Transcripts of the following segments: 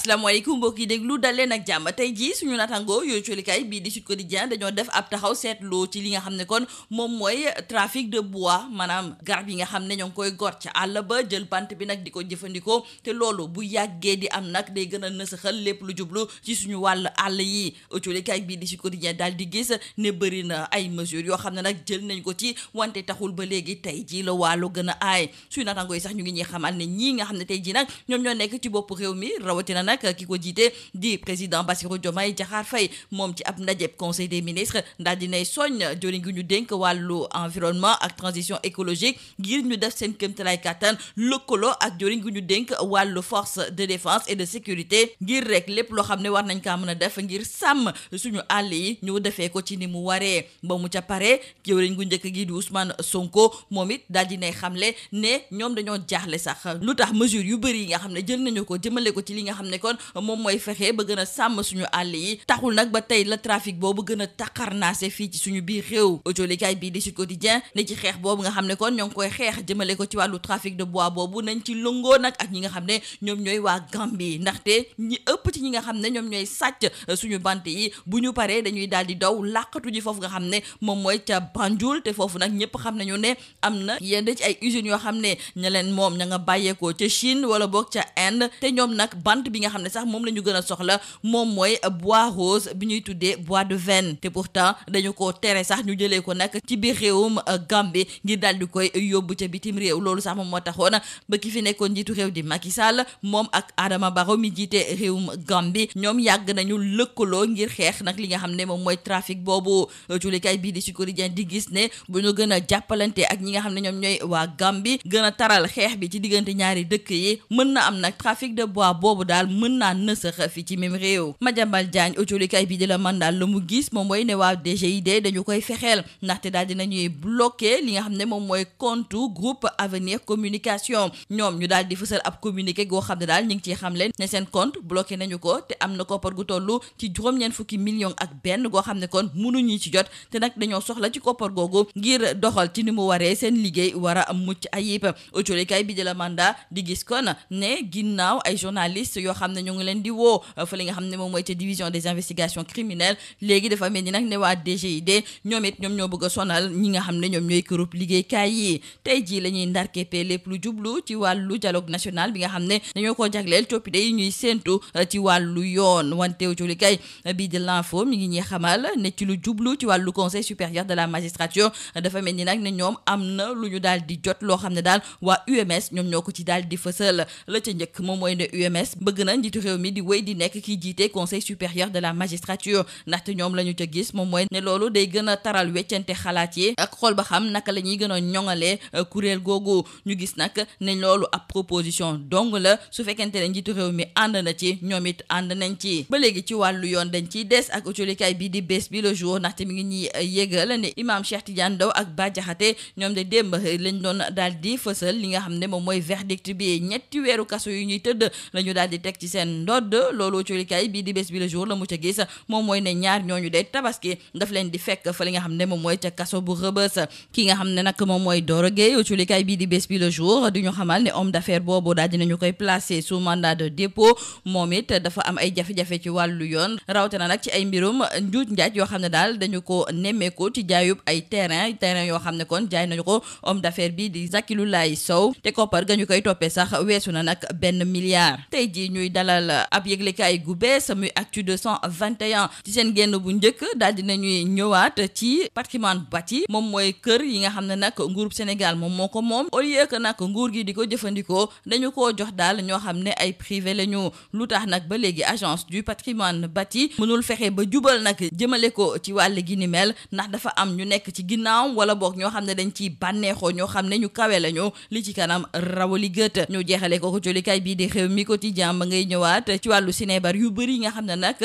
asalaamaaleykum mbokk yi déglu dal leen ak jàmm tey jii suñu natango yooyu colikaay bii di Sud Quotidien dañoo def ab taxaw seetlu ci li nga xam ne kon moom mooy trafic de bois maanaam garab yi nga xam ne ñoo ngi koy gor ca àll ba jël bant bi nag di ko jëfandikoo te loolu bu yàggee di am nag day gën a nësaxal lépp lu jublu ci suñu wàll àll yi colikaay bii di Sud Quotidien daal di gis ne bëri na ay mesures yoo xam ne nag jël nañ ko ci wante taxul ba léegi tey jii la wàllu gën a aay suñu natango yi sax ñu ngi ñuy xamal ne ñii nga xam ne tey jii nag ñoom ñoo nekk ci bopp réew mi rawatina nag ki ko jiite di président Bassirou Diomaye Diakhar Faye moom ci ab ndajeb conseil des ministres daal dinay soññ joriñ gi ñu dénk wàllu environnement ak transition écologique ngir ñu def seen kéemtalaay kàttan lëkkaloo ak joriñ gi ñu dénk wàllu force de défense et de sécurité ngir rek lépp loo xam ne war nañ kaa mën a def ngir sàmm suñu àll yi ñu defee ko ci ni mu waree ba mu ca pare joriñ gu njëkk gi di Ousmane Sonko moom it daal dinay xamle ne ñoom dañoo jaaxle sax lu tax mesure yu bëri yi nga xam ne jël nañu ko jëmale ko ci li nga xam ne kon moom mooy fexe ba gën a sàmm suñu àll yi taxul nag ba tey la trafic boobu gën a taqarnaase fii ci suñu biir réew autolikaay bii di Sud Quotidien ne ci xeex boobu nga xam ne kon ñoo ngi koy xeex jëmale ko ci wàllu trafic de bois boobu nañ ci lëngoo nag ak ñi nga xam ne ñoom ñooy waa Gambie ndaxte ñi ëpp ci ñi nga xam ne ñoom ñooy sàcc suñu bant yi bu ñu paree dañuy daal di daw làqatu ji foofu nga xam ne moom mooy ca Banjul te foofu nag ñëpp xam nañu ne am na yenn ci ay usines yoo xam ne ña leen moom ña nga bàyyeekoo ca Chine wala boog ca Inde te ñoom nag bant bi nga xam ne sax moom la ñu gën a soxla moom mooy bois rose bi ñuy tuddee bois de veine te pourtant dañu ko tere sax ñu jëlee ko nag ci biir réewum Gambie ngir daal di koy yóbbu ca bitim réew loolu sax moom moo taxoon ba ki fi nekkoon njiitu réew di Macky Sall moom ak Adama Barrow mi jiite réewum Gambie ñoom yàgg nañu lëkkaloo ngir xeex nag li nga xam ne moom mooy trafic boobu culikaay bii di Sud Quotidien di gis ne bu ñu gën a jàppalante ak ñi nga xam ne ñoom ñooy waa Gambie gën a taral xeex bi ci diggante ñaari dëkk yi mën na am nag trafic de bois boobu daal mën naa nësax fii ci même réew Madiambal Diagne autolikaay bi di la mandaal la mu gis moom mooy ne waa DGID dañu koy fexeel ndaxte daal dinañuy bloqué li nga xam ne moom mooy compte groupe Avenir Communication ñoom ñu daal di fësal ab communiqué goo xam ne daal ñu ngi ciy xam leen ne seen compte bloqué nañu ko te am na koppar gu tollu ci juróom-ñeent fukki millions ak benn goo xam ne kon mënuñu ci jot te nag dañoo soxla ci koppar googu ngir doxal ci ni mu waree seen liggéey war a mucc ayib autolikaay bi di la mandat di gis kon ne ginnaaw ay journalistes yoo xam ne ñu ngi leen di woo fa li nga xam ne moom mooy ca division des investigations criminelles léegi dafa mel ni nag ne waa DGID ñoom it ñoom ñoo bëgg a sonal ñi nga xam ne ñoom ñooy kërub liggéeykaay yi tey jii la ñuy ndarkeppe lépp lu jublu ci wàllu dialogue national bi nga xam ne dañoo ko jagleel coppite yi ñuy séentu ci wàllu yoon wante autolikaay bii di l'info mi ngi ñuy xamal ne ci lu jublu ci wàllu conseil supérieur de la magistrature dafa mel ni nag ne ñoom am na lu ñu daal di jot loo xam ne daal waa UMS ñoom ñoo ko ci daal di fësal la ca njëkk moom mooy ne UMS bëgg na njiitu réew mi di wéy di nekk kii jiite conseil supérieur de la magistrature ndaxte ñoom la ñu ca gis moom mooy ne loolu day gën a taral weccante xalaat yi ak xool ba xam naka la ñuy gën a ñoŋalee kuréel googu ñu gis nag ne loolu ab proposition dong la su fekkente ne njiitu réew mi ànd na ci ñoom it ànd nañ ci ba léegi ci wàllu yoon dañ ciy des ak autolikaay bi di bés bi le jour ndaxte mi ngi ñuy yégal ne imam Cheikh Tidiane Ndao ak Bah Diakhaté ñoom de démb lañ doon daal di fësal li nga xam ne moom mooy verdict bi ñetti weeru kaso yu ñuy tëdd la ñu daal di teg ci seen ndodd loolu colikaay bii di bés bi le jour la mu ca gis moom mooy ne ñaar ñooñu de tabaski daf leen di fekk fa li nga xam ne moom mooy ca kaso bu Rebeuss ki nga xam ne nag moom mooy Doro Gueye colikaay bii di bés bi le jour di ñu xamal ne homme d'affaires boobu daal dinañu koy placer sous mandat de dépôt moom it dafa am ay jafe-jafe ci wàllu yoon rawatina nag ci ay mbirum njuuj njaaj yoo xam ne daal dañu ko nemmeeku ci jaayub ay terrain yoo xam ne kon jaay nañu ko homme d'affaires bi di Zakilulaay Sow te koppar ga ñu koy toppee sax weesu na nag 1 milliard tey jii ñuy dalal ab yëglekaay gu bees muy Actu 221 ci seen génn bu njëkk daal dina ñuy ñëwaat ci patrimoine bâti moom mooy kër yi nga xam ne nag nguurub Sénégal moom moo ko moom au lieu que nag nguur gi di ko jëfandikoo dañu koo jox daal ñoo xam ne ay privé la ñu lu tax nag ba léegi agence du patrimoine bâti mënul fexe ba jubal nag jëmale ko ci wàll gi ni mel ndax dafa am ñu nekk ci ginnaaw wala boog ñoo xam ne dañ ciy bànneexoo ñoo xam ne ñu kawe lañu li ci kanam rawali gët ñu jeexale ko jolikaay bii di xew mi quotidien ba ngay ñëwaat ci wàllu sinébar yu bëri nga xam ne nag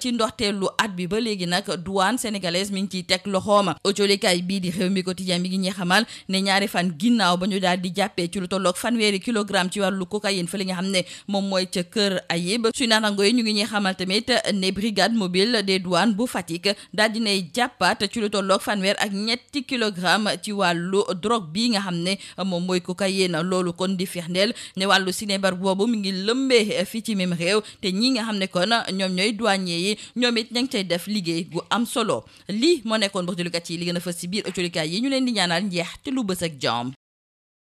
ci ndoxteelu at bi ba léegi nag douane sénégalaise mi ngi ciy teg loxooma jolikaay bii di xew mi quotidien mi ngi ñuy xamal ne ñaari fan ginnaaw ba ñu daal di jàppee ci lu tolloog 100 kilogramme ci wàllu cocaïne fa li nga xam ne moom mooy ca kër Ayib suy naataango yi ñu ngi ñuy xamal tamit ne brigade mobile des douanes bu Fatick daal dinay jàppaat ci lu tolloog 3 kilogramme ci wàllu drogue bi nga xam ne moom mooy cocaïne loolu kon di firndeel ne wàllu sinébar boobu mi ngi lëmbee fii fii ci même réew te ñi nga xam ne kon ñoom ñooy douanier yi ñoom it ña ngi cay def liggéey gu am solo lii moo nekkoon mbokk déglukat yi li gën a fës ci biir ëccolikaay yi ñu leen di ñaanal njeex te lu bës ak jàmm.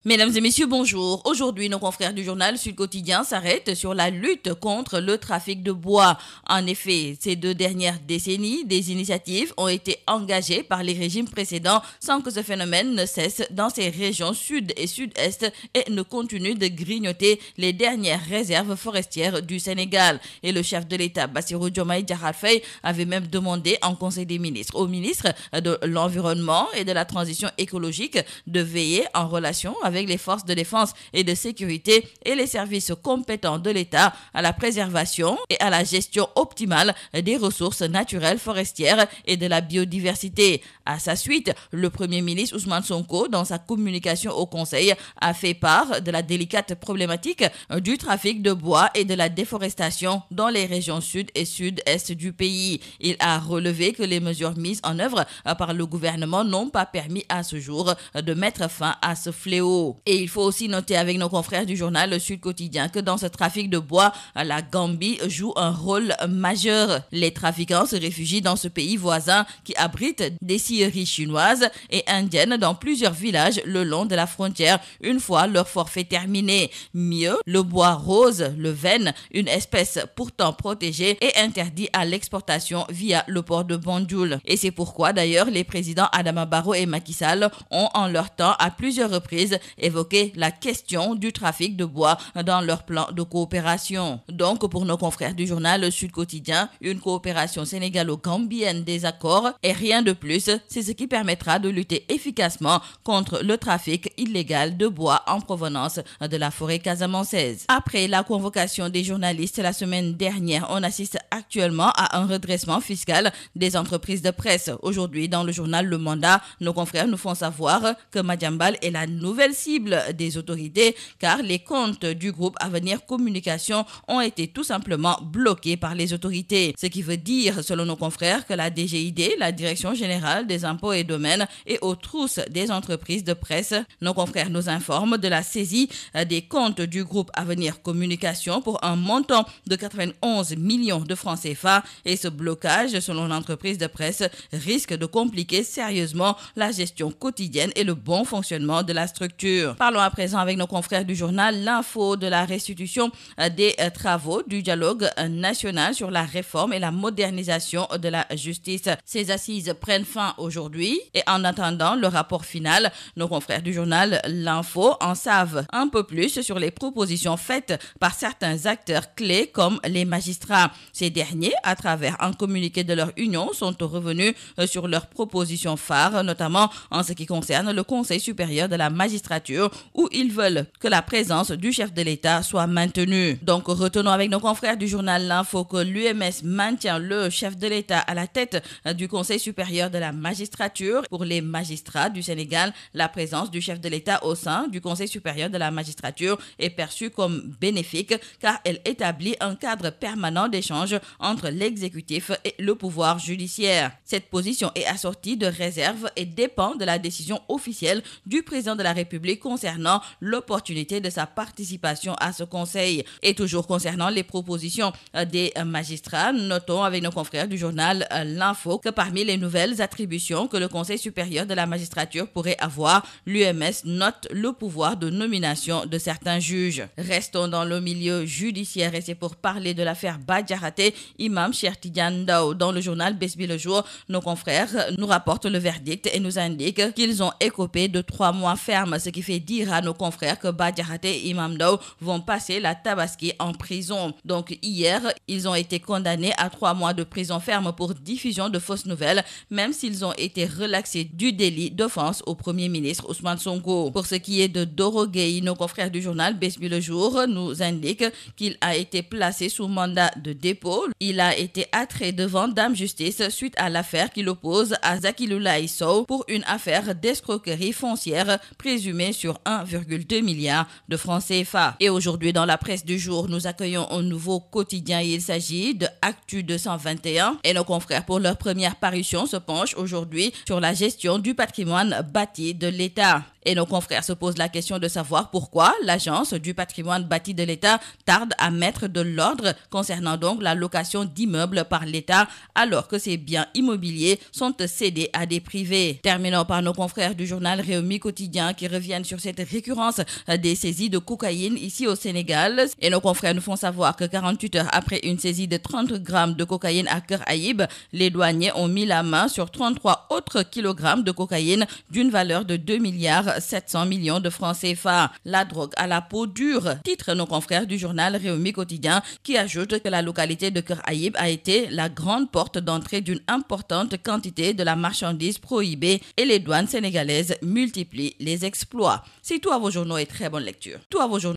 Mesdames et messieurs, bonjour. Aujourd'hui, nos confrères du journal Sud Quotidien s'arrêtent sur la lutte contre le trafic de bois. En effet, ces 2 dernières décennies, des initiatives ont été engagées par les régimes précédents sans que ce phénomène ne cesse dans ces régions sud et sud-est et ne continue de grignoter les dernières réserves forestières du Sénégal. Et le chef de l'État, Bassirou Diomaye Diakhar Faye, avait même demandé en Conseil des ministres au ministre de l'Environnement et de la Transition écologique de veiller en relation avec les forces de défense et de sécurité et les services compétents de l'État à la préservation et à la gestion optimale des ressources naturelles forestières et de la biodiversité. À sa suite, le Premier ministre Ousmane Sonko, dans sa communication au Conseil, a fait part de la délicate problématique du trafic de bois et de la déforestation dans les régions sud et sud-est du pays. Il a relevé que les mesures mises en œuvre par le gouvernement n'ont pas permis à ce jour de mettre fin à ce fléau. Et il faut aussi noter avec nos confrères du journal Le Sud Quotidien que dans ce trafic de bois, la Gambie joue un rôle majeur. Les trafiquants se réfugient dans ce pays voisin qui abrite des scieries chinoises et indiennes dans plusieurs villages le long de la frontière une fois leur forfait terminé. Mieux, le bois rose, le vène, une espèce pourtant protégée, est interdit à l'exportation via le port de Banjul. Et c'est pourquoi d'ailleurs les présidents Adama Barrow et Macky Sall ont en leur temps à plusieurs reprises évoquer la question du trafic de bois dans leur plan de coopération. Donc, pour nos confrères du journal Le Sud Quotidien, une coopération sénégalo-gambienne des accords et rien de plus, c'est ce qui permettra de lutter efficacement contre le trafic illégal de bois en provenance de la forêt casamançaise. Après la convocation des journalistes la semaine dernière, on assiste actuellement à un redressement fiscal des entreprises de presse. Aujourd'hui, dans le journal Le Mandat, nos confrères nous font savoir que Madiambal est la nouvelle cible des autorités car les comptes du groupe Avenir Communication ont été tout simplement bloqués par les autorités. Ce qui veut dire, selon nos confrères, que la DGID, la Direction Générale des Impôts et Domaines, est aux trousses des entreprises de presse. Nos confrères nous informent de la saisie des comptes du groupe Avenir Communication pour un montant de 91 millions de francs CFA et ce blocage, selon l'entreprise de presse, risque de compliquer sérieusement la gestion quotidienne et le bon fonctionnement de la structure. Parlons à présent avec nos confrères du journal L'Info de la restitution des travaux du dialogue national sur la réforme et la modernisation de la justice. Ces assises prennent fin aujourd'hui et en attendant le rapport final, nos confrères du journal L'Info en savent un peu plus sur les propositions faites par certains acteurs clés comme les magistrats. Ces derniers, à travers un communiqué de leur union, sont revenus sur leurs propositions phares, notamment en ce qui concerne le Conseil supérieur de la magistrature où ils veulent que la présence du chef de l'État soit maintenue. Donc retenons avec nos confrères du journal L'Info que l'UMS maintient le chef de l'État à la tête du Conseil supérieur de la magistrature. Pour les magistrats du Sénégal, la présence du chef de l'État au sein du Conseil supérieur de la magistrature est perçue comme bénéfique car elle établit un cadre permanent d'échange entre l'exécutif et le pouvoir judiciaire. Cette position est assortie de réserves et dépend de la décision officielle du président de la République concernant l'opportunité de sa participation à ce conseil. Et toujours concernant les propositions des magistrats, notons avec nos confrères du journal L'Info que parmi les nouvelles attributions que le Conseil supérieur de la magistrature pourrait avoir, l'UMS note le pouvoir de nomination de certains juges. Restons dans le milieu judiciaire et c'est pour parler de l'affaire Bah Diakhaté, Imam Cheikh Tidiane Ndao. Dans le journal Bës Bi Le Jour, nos confrères nous rapportent le verdict et nous indiquent qu'ils ont écopé de 3 mois fermes, ce qui fait dire à nos confrères que Bah Diakhaté et Imam Ndao vont passer la Tabaski en prison. Donc hier, ils ont été condamnés à 3 mois de prison ferme pour diffusion de fausses nouvelles, même s'ils ont été relaxés du délit d'offense au Premier ministre Ousmane Sonko. Pour ce qui est de Doro Gueye, nos confrères du journal Bës Bi Le Jour nous indiquent qu'il a été placé sous mandat de dépôt. Il a été attrait devant Dame Justice suite à l'affaire qui l'oppose à Zakiloulaye Sow pour une affaire d'escroquerie foncière présumée sur 1,2 milliard de francs CFA. Et aujourd'hui, dans la presse du jour, nous accueillons un nouveau quotidien. Il s'agit de Actu 221 et nos confrères, pour leur première parution, se penchent aujourd'hui sur la gestion du patrimoine bâti de l'État. Et nos confrères se posent la question de savoir pourquoi l'Agence du patrimoine bâti de l'État tarde à mettre de l'ordre concernant donc la location d'immeubles par l'État alors que ces biens immobiliers sont cédés à des privés. Terminons par nos confrères du journal Rewmi Quotidien qui reviennent sur cette récurrence des saisies de cocaïne ici au Sénégal. Et nos confrères nous font savoir que 48 heures après une saisie de 30 grammes de cocaïne à Keur Aïb, les douaniers ont mis la main sur 33 autres kilogrammes de cocaïne d'une valeur de 2,7 milliards de francs CFA. La drogue à la peau dure, titre nos confrères du journal Rewmi Quotidien qui ajoute que la localité de Keur Aïb a été la grande porte d'entrée d'une importante quantité de la marchandise prohibée et les douanes sénégalaises multiplient les exploits. C'est tout à vos journaux et très bonne lecture. Tout à vos journaux.